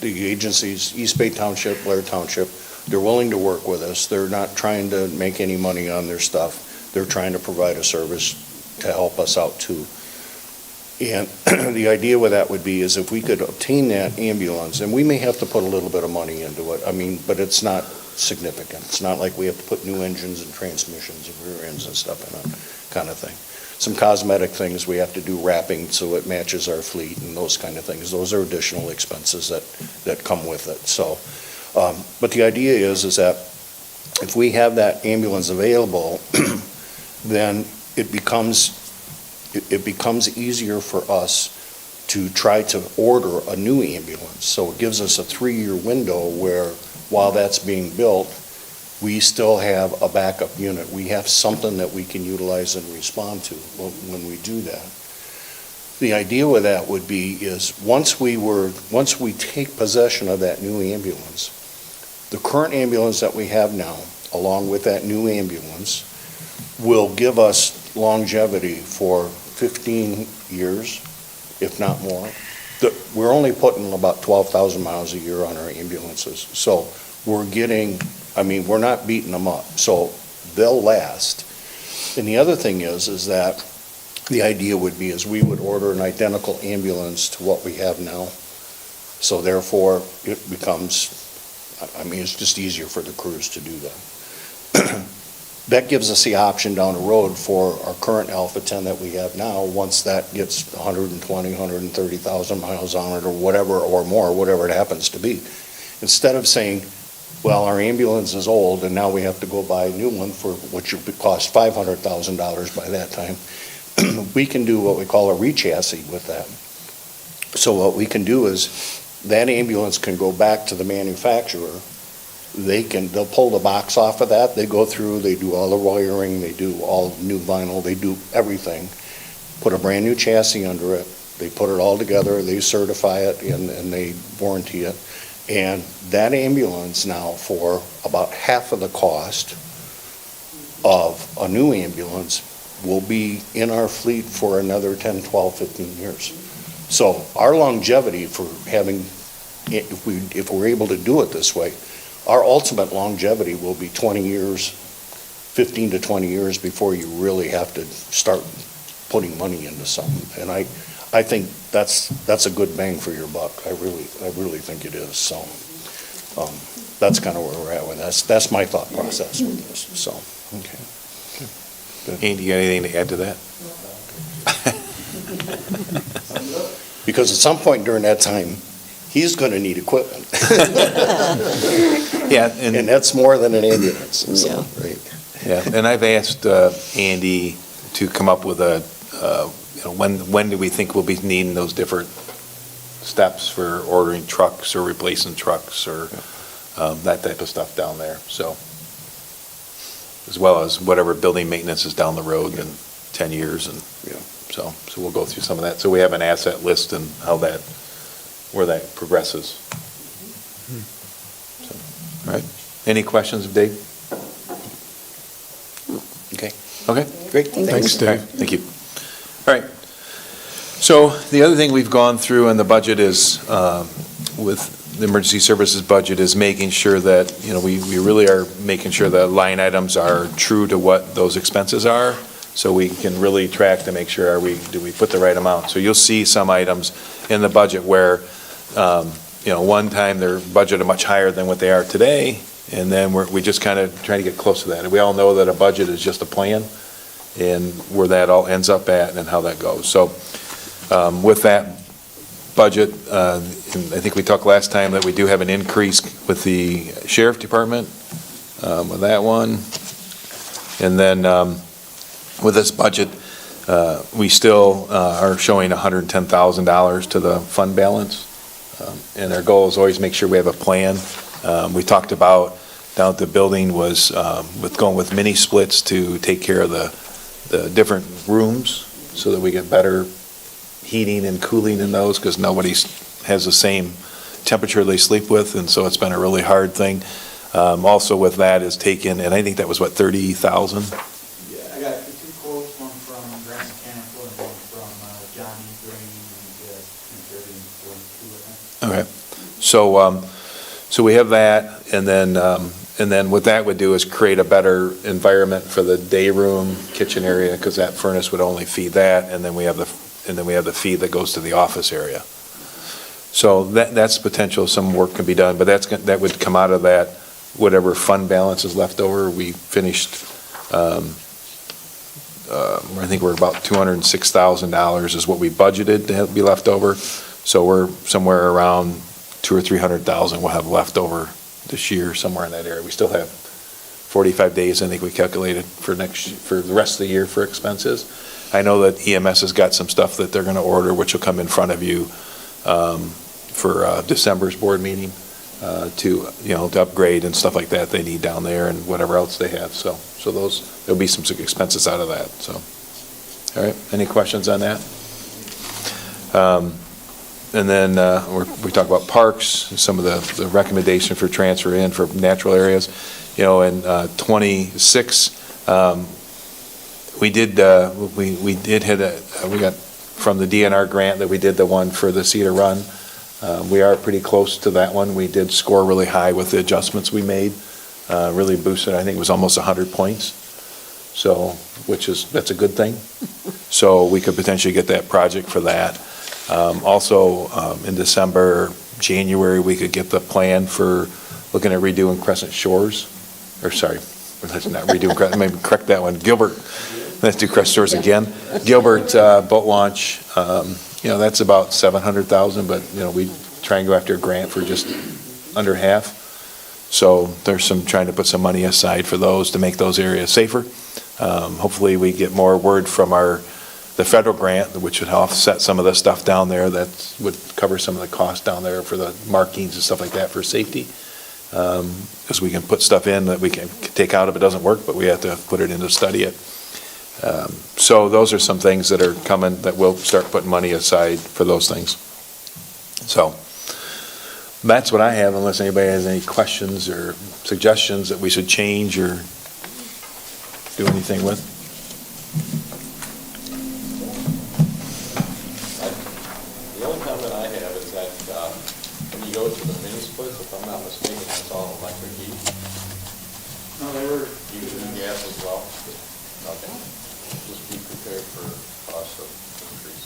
agencies, East Bay Township, Blair Township, they're willing to work with us. They're not trying to make any money on their stuff. They're trying to provide a service to help us out too. And the idea with that would be is if we could obtain that ambulance, and we may have to put a little bit of money into it, but it's not significant. It's not like we have to put new engines and transmissions and rear ends and stuff in it, kind of thing. Some cosmetic things we have to do, wrapping so it matches our fleet and those kind of things. Those are additional expenses that come with it. So, but the idea is that if we have that ambulance available, then it becomes easier for us to try to order a new ambulance. So it gives us a 3-year window where, while that's being built, we still have a backup unit. We have something that we can utilize and respond to when we do that. The idea with that would be is once we take possession of that new ambulance, the current ambulance that we have now, along with that new ambulance, will give us longevity for 15 years, if not more. We're only putting about 12,000 miles a year on our ambulances. So we're not beating them up. So they'll last. And the other thing is that the idea would be is we would order an identical ambulance to what we have now. So therefore, it becomes, it's just easier for the crews to do that. That gives us the option down the road for our current Alpha 10 that we have now, once that gets 120, 130,000 miles on it or whatever, or more, whatever it happens to be. Instead of saying, well, our ambulance is old and now we have to go buy a new one for which would cost $500,000 by that time, we can do what we call a re-chassis with that. So what we can do is that ambulance can go back to the manufacturer. They'll pull the box off of that. They go through, they do all the wiring, they do all new vinyl, they do everything, put a brand new chassis under it. They put it all together, they certify it, and they warranty it. And that ambulance now, for about half of the cost of a new ambulance, will be in our fleet for another 10, 12, 15 years. So our longevity for having if we're able to do it this way, our ultimate longevity will be 20 years, 15 to 20 years before you really have to start putting money into something. And I think that's a good bang for your buck. I really think it is. So that's kind of where we're at with that. That's my thought process with this. So, okay. Andy, you got anything to add to that? Because at some point during that time, he's going to need equipment. Yeah, And that's more than an ambulance. So, Yeah. right. Yeah, and I've asked Andy to come up with when do we think we'll be needing those different steps for ordering trucks or replacing trucks or that type of stuff down there, so. As well as whatever building maintenance is down the road in 10 years and, Yeah. so we'll go through some of that. So we have an asset list and where that progresses. So, all right. Any questions of Dave? Okay. Okay, great. Thanks, Dave. All right, thank you. All right. So the other thing we've gone through in the budget is, with the emergency services budget, is making sure that, we really are making sure that line items are true to what those expenses are, so we can really track to make sure, do we put the right amount? So you'll see some items in the budget where, one time they're budgeted much higher than what they are today, and then we just kind of try to get close to that. And we all know that a budget is just a plan, and where that all ends up at and how that goes. So with that budget, and I think we talked last time that we do have an increase with the sheriff department, with that one. And then with this budget, we still are showing $110,000 to the fund balance. And our goal is always make sure we have a plan. We talked about down at the building was with going with mini splits to take care of the different rooms so that we get better heating and cooling in those, because nobody has the same temperature they sleep with, and so it's been a really hard thing. Also with that is taken, and I think that was what, 30,000? Yeah, I got the two quotes, one from Grand Mechanical and one from Johnny Green, and Okay, so we have that, and then what that would do is create a better environment for the day room, kitchen area, because that furnace would only feed that, and then we have the feed that goes to the office area. So that's potential, some work can be done, but that would come out of that, whatever fund balance is left over. We finished, I think we're about $206,000 is what we budgeted to be left over. So we're somewhere around $200,000 or $300,000 we'll have left over this year, somewhere in that area. We still have 45 days, I think we calculated, for the rest of the year for expenses. I know that EMS has got some stuff that they're going to order, which will come in front of you for December's board meeting to upgrade and stuff like that they need down there and whatever else they have. So there'll be some expenses out of that. So, all right. Any questions on that? And then we talk about parks, some of the recommendation for transfer in for natural areas. In 26. We got from the DNR grant that we did the one for the Cedar Run. We are pretty close to that one. We did score really high with the adjustments we made, really boosted. I think it was almost 100 points. So, that's a good thing. So we could potentially get that project for that. Also, in December, January, we could get the plan for looking at redoing Crescent Shores, or sorry, let's not redo Crescent, maybe correct that one. Gilbert, let's do Crescent Shores again. Gilbert boat launch, that's about 700,000, but we try and go after a grant for just under half. So there's trying to put some money aside for those to make those areas safer. Hopefully we get more word from the federal grant, which would offset some of the stuff down there that would cover some of the costs down there for the markings and stuff like that for safety. Because we can put stuff in that we can take out if it doesn't work, but we have to put it in to study it. So those are some things that are coming that we'll start putting money aside for those things. So that's what I have, unless anybody has any questions or suggestions that we should change or do anything with. The only comment I have is that When you go to the mini splits, if I'm not mistaken, that's all electric heat, No, they were, using gas as well. Okay. Just be prepared for cost of increase.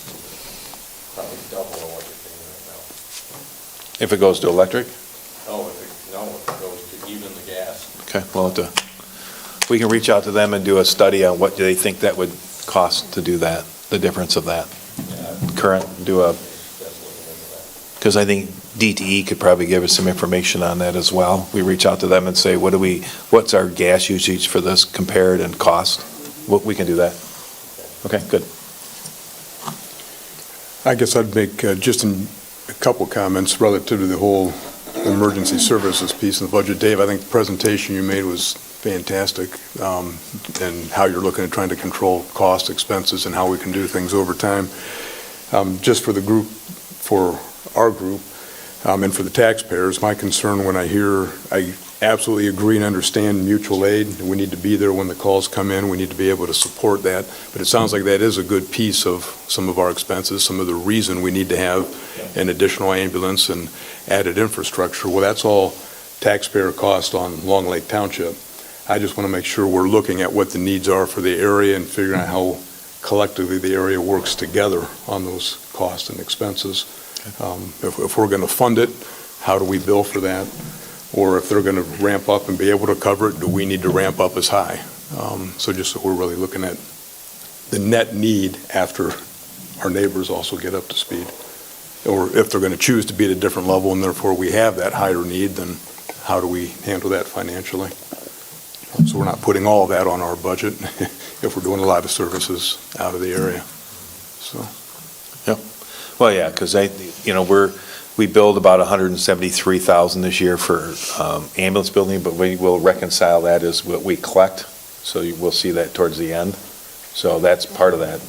Probably double of what you're paying right now. If it goes to electric? No, if it goes to even the gas. Okay, well, we can reach out to them and do a study on what do they think that would cost to do that, the difference of that. Current, because I think DTE could probably give us some information on that as well. We reach out to them and say, what's our gas usage for this compared and cost? We can do that. Okay, good. I guess I'd make just a couple comments relative to the whole emergency services piece in the budget. Dave, I think the presentation you made was fantastic, and how you're looking at trying to control cost, expenses, and how we can do things over time. Just for the group, for our group, and for the taxpayers, my concern when I absolutely agree and understand mutual aid. We need to be there when the calls come in. We need to be able to support that. But it sounds like that is a good piece of some of our expenses, some of the reason we need to have an additional ambulance and added infrastructure. Well, that's all taxpayer cost on Long Lake Township. I just want to make sure we're looking at what the needs are for the area and figuring out how collectively the area works together on those costs and expenses. If we're going to fund it, how do we bill for that? Or if they're going to ramp up and be able to cover it, do we need to ramp up as high? So just so we're really looking at the net need after our neighbors also get up to speed. Or if they're going to choose to be at a different level and therefore we have that higher need, then how do we handle that financially? So we're not putting all of that on our budget if we're doing a lot of services out of the area. So. Well, yeah, because we billed about $173,000 this year for ambulance building, but we will reconcile that as what we collect. So we'll see that towards the end. So that's part of that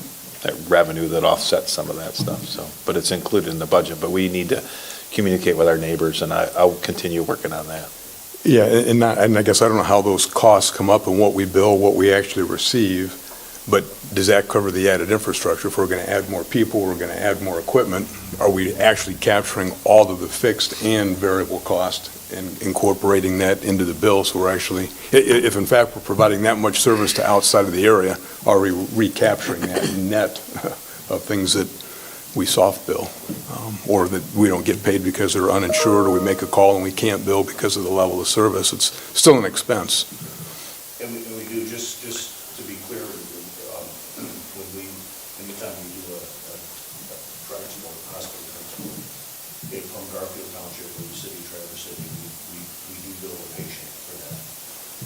revenue that offsets some of that stuff. So, but it's included in the budget. But we need to communicate with our neighbors, and I'll continue working on that. Yeah, and I guess I don't know how those costs come up and what we bill, what we actually receive. But does that cover the added infrastructure? If we're going to add more people, we're going to add more equipment, are we actually capturing all of the fixed and variable cost and incorporating that into the bill? So we're actually, if in fact we're providing that much service to outside of the area, are we recapturing that net of things that we soft bill? Or that we don't get paid because they're uninsured, or we make a call and we can't bill because of the level of service? It's still an expense. And we do, just to be clear, anytime we do a transport, hospital transport, from Garfield Township or the city of Traverse City, we do bill a patient for that.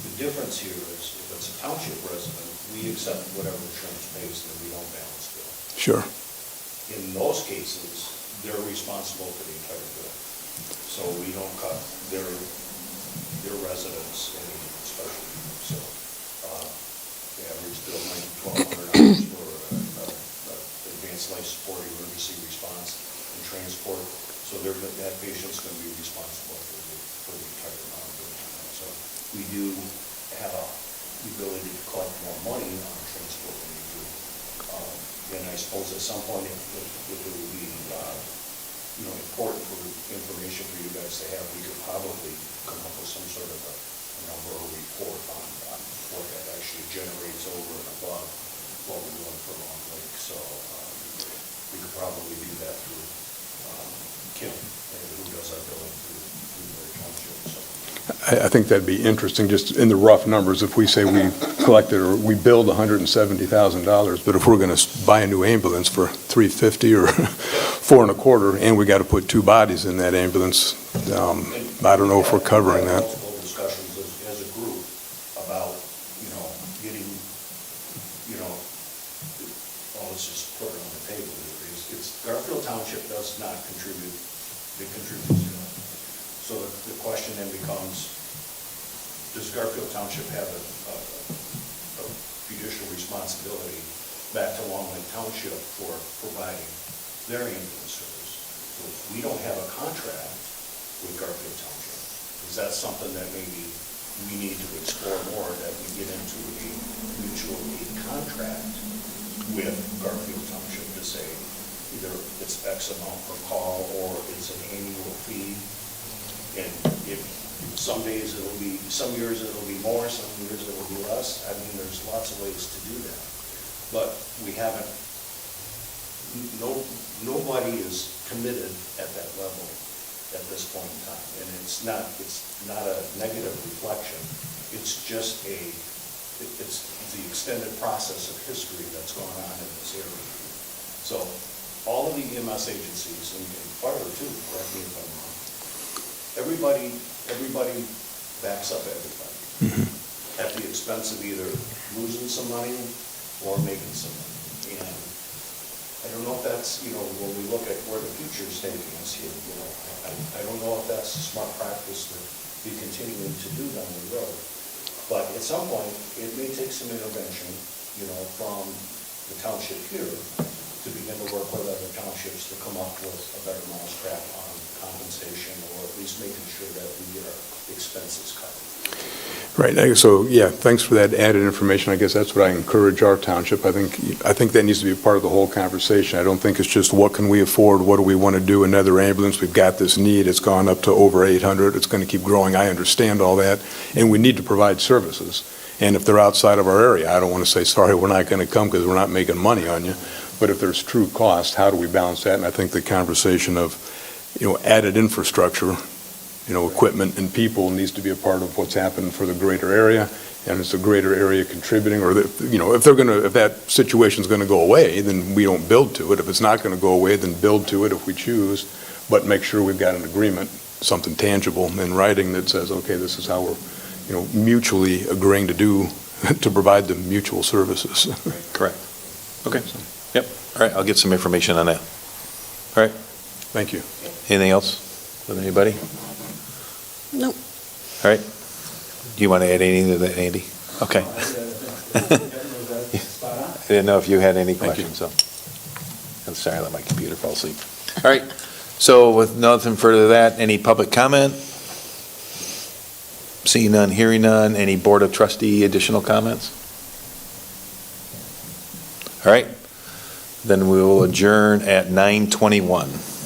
The difference here is if it's a township resident, we accept whatever insurance pays and we don't balance bill. Sure. In those cases, they're responsible for the entire bill. So we don't cut their residents any special. So the average bill might be $1,200 for advanced life support, emergency response, and transport. So that patient's going to be responsible for the entire amount of billing. So we do have the ability to collect more money on transport than we do. And I suppose at some point, if it would be important for information for you guys to have, we could probably come up with some sort of a number or report on what that actually generates over and above what we're doing for Long Lake. So we could probably do that through Kim, who does our billing through their township. So. I think that'd be interesting, just in the rough numbers, if we say we collected or we billed $170,000, but if we're going to buy a new ambulance for $350 or $425, and we got to put 2 bodies in that ambulance, I don't know if we're covering that. Multiple discussions as a group about, getting, let's just put it on the table. It's Garfield Township does not contribute, it contributes to it. So the question then becomes, does Garfield Township have a judicial responsibility back to Long Lake Township for providing their ambulance service? So if we don't have a contract with Garfield Township, is that something that maybe we need to explore more, that we get into a mutual aid contract with Garfield Township to say, either it's X amount per call or it's an annual fee. And if some days some years it'll be more, some years it'll be less. I mean, there's lots of ways to do that. But we haven't, nobody is committed at that level at this point in time. And it's not a negative reflection. It's just it's the extended process of history that's going on in this area. So all of the EMS agencies, and fire too, correct me if I'm wrong, everybody backs up everybody at the expense of either losing some money or making some money. And I don't know if that's, when we look at where the future is taking us here, I don't know if that's a smart practice to be continuing to do down the road. But at some point, it may take some intervention, from the township here to begin to work with other townships to come up with a better mousetrap on compensation, or at least making sure that we get our expenses covered. Right, so, yeah, thanks for that added information. I guess that's what I encourage our township. I think that needs to be a part of the whole conversation. I don't think it's just what can we afford, what do we want to do, another ambulance, we've got this need, it's gone up to over 800, it's going to keep growing, I understand all that, and we need to provide services. And if they're outside of our area, I don't want to say, sorry, we're not going to come because we're not making money on you, but if there's true cost, how do we balance that? And I think the conversation of, added infrastructure, equipment and people needs to be a part of what's happening for the greater area, and it's a greater area contributing, or, if that situation's going to go away, then we don't build to it. If it's not going to go away, then build to it if we choose, but make sure we've got an agreement, something tangible in writing that says, okay, this is how we're, mutually agreeing to do, to provide the mutual services. Correct. Okay. Yep. All right, I'll get some information on that. All right. Thank you. Anything else with anybody? Nope. All right. Do you want to add anything to that, Andy? Okay. I didn't know if you had any questions, so. I'm sorry, I let my computer fall asleep. All right. So with nothing further to that, any public comment? Seeing none, hearing none. Any Board of Trustee additional comments? All right. Then we will adjourn at 9:21.